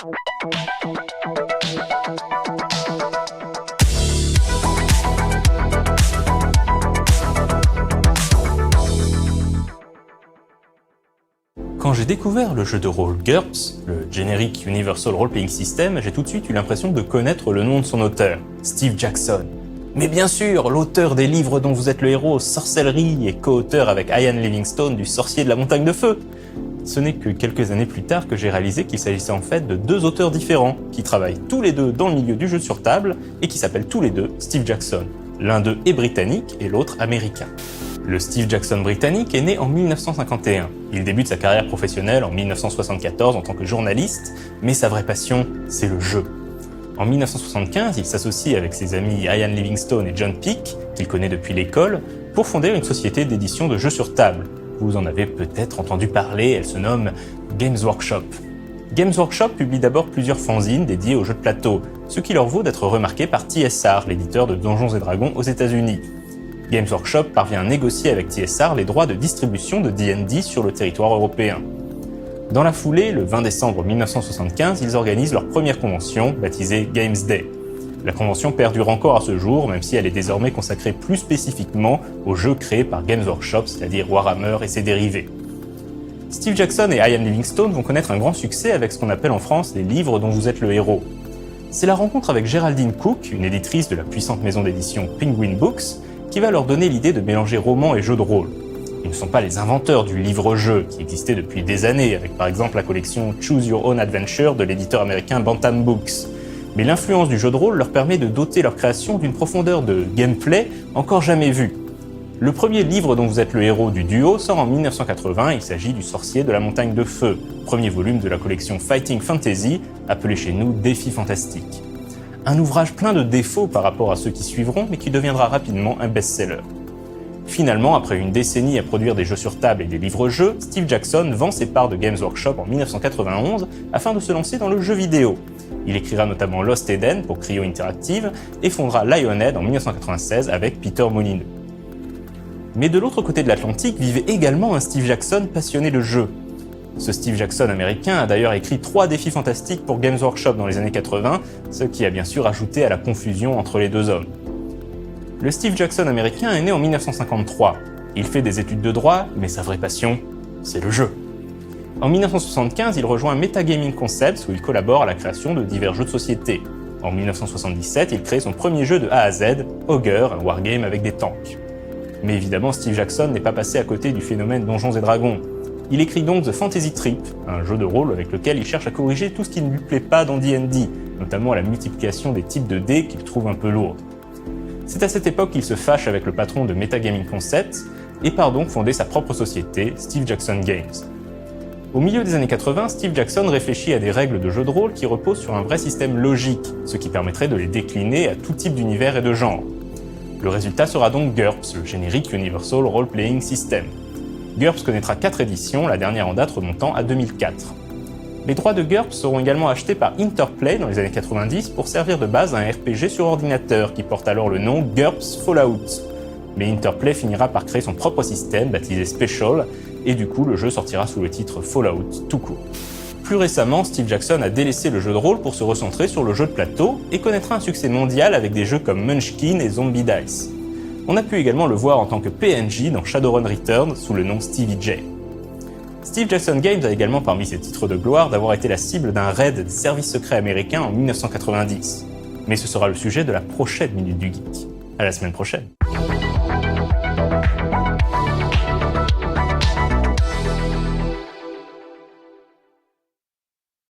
Quand j'ai découvert le jeu de rôle GURPS, le Generic Universal Role Playing System, j'ai tout de suite eu l'impression de connaître le nom de son auteur, Steve Jackson. Mais bien sûr, l'auteur des livres dont vous êtes le héros, Sorcellerie, et co-auteur avec Ian Livingstone du Sorcier de la Montagne de Feu. Ce n'est que quelques années plus tard que j'ai réalisé qu'il s'agissait en fait de deux auteurs différents, qui travaillent tous les deux dans le milieu du jeu sur table, et qui s'appellent tous les deux Steve Jackson. L'un d'eux est britannique et l'autre américain. Le Steve Jackson britannique est né en 1951. Il débute sa carrière professionnelle en 1974 en tant que journaliste, mais sa vraie passion, c'est le jeu. En 1975, il s'associe avec ses amis Ian Livingstone et John Peake, qu'il connaît depuis l'école, pour fonder une société d'édition de jeux sur table. Vous en avez peut-être entendu parler, elle se nomme Games Workshop. Games Workshop publie d'abord plusieurs fanzines dédiées aux jeux de plateau, ce qui leur vaut d'être remarqué par TSR, l'éditeur de Donjons et Dragons aux États-Unis. Games Workshop parvient à négocier avec TSR les droits de distribution de D&D sur le territoire européen. Dans la foulée, le 20 décembre 1975, ils organisent leur première convention, baptisée Games Day. La convention perdure encore à ce jour, même si elle est désormais consacrée plus spécifiquement aux jeux créés par Games Workshop, c'est-à-dire Warhammer et ses dérivés. Steve Jackson et Ian Livingstone vont connaître un grand succès avec ce qu'on appelle en France les livres dont vous êtes le héros. C'est la rencontre avec Geraldine Cook, une éditrice de la puissante maison d'édition Penguin Books, qui va leur donner l'idée de mélanger roman et jeu de rôle. Ils ne sont pas les inventeurs du livre-jeu, qui existait depuis des années, avec par exemple la collection Choose Your Own Adventure de l'éditeur américain Bantam Books. Mais l'influence du jeu de rôle leur permet de doter leur création d'une profondeur de gameplay encore jamais vue. Le premier livre dont vous êtes le héros du duo sort en 1980, il s'agit du Sorcier de la Montagne de Feu, premier volume de la collection Fighting Fantasy, appelé chez nous Défi Fantastique. Un ouvrage plein de défauts par rapport à ceux qui suivront, mais qui deviendra rapidement un best-seller. Finalement, après une décennie à produire des jeux sur table et des livres-jeux, Steve Jackson vend ses parts de Games Workshop en 1991 afin de se lancer dans le jeu vidéo. Il écrira notamment Lost Eden pour Cryo Interactive et fondera Lionhead en 1996 avec Peter Molyneux. Mais de l'autre côté de l'Atlantique vivait également un Steve Jackson passionné de jeux. Ce Steve Jackson américain a d'ailleurs écrit 3 défis fantastiques pour Games Workshop dans les années 80, ce qui a bien sûr ajouté à la confusion entre les deux hommes. Le Steve Jackson américain est né en 1953. Il fait des études de droit, mais sa vraie passion, c'est le jeu. En 1975, il rejoint Metagaming Concepts où il collabore à la création de divers jeux de société. En 1977, il crée son premier jeu de A à Z, Ogre, un wargame avec des tanks. Mais évidemment, Steve Jackson n'est pas passé à côté du phénomène Donjons et Dragons. Il écrit donc The Fantasy Trip, un jeu de rôle avec lequel il cherche à corriger tout ce qui ne lui plaît pas dans D&D, notamment la multiplication des types de dés qu'il trouve un peu lourds. C'est à cette époque qu'il se fâche avec le patron de Metagaming Concepts et part donc fonder sa propre société, Steve Jackson Games. Au milieu des années 80, Steve Jackson réfléchit à des règles de jeu de rôle qui reposent sur un vrai système logique, ce qui permettrait de les décliner à tout type d'univers et de genre. Le résultat sera donc GURPS, le Generic Universal Role Playing System. GURPS connaîtra 4 éditions, la dernière en date remontant à 2004. Les droits de GURPS seront également achetés par Interplay dans les années 90 pour servir de base à un RPG sur ordinateur qui porte alors le nom GURPS Fallout. Mais Interplay finira par créer son propre système baptisé Special et du coup le jeu sortira sous le titre Fallout tout court. Plus récemment, Steve Jackson a délaissé le jeu de rôle pour se recentrer sur le jeu de plateau et connaîtra un succès mondial avec des jeux comme Munchkin et Zombie Dice. On a pu également le voir en tant que PNJ dans Shadowrun Returns sous le nom Stevie J. Steve Jackson Games a également parmi ses titres de gloire d'avoir été la cible d'un raid des services secrets américains en 1990. Mais ce sera le sujet de la prochaine Minute du Geek. À la semaine prochaine.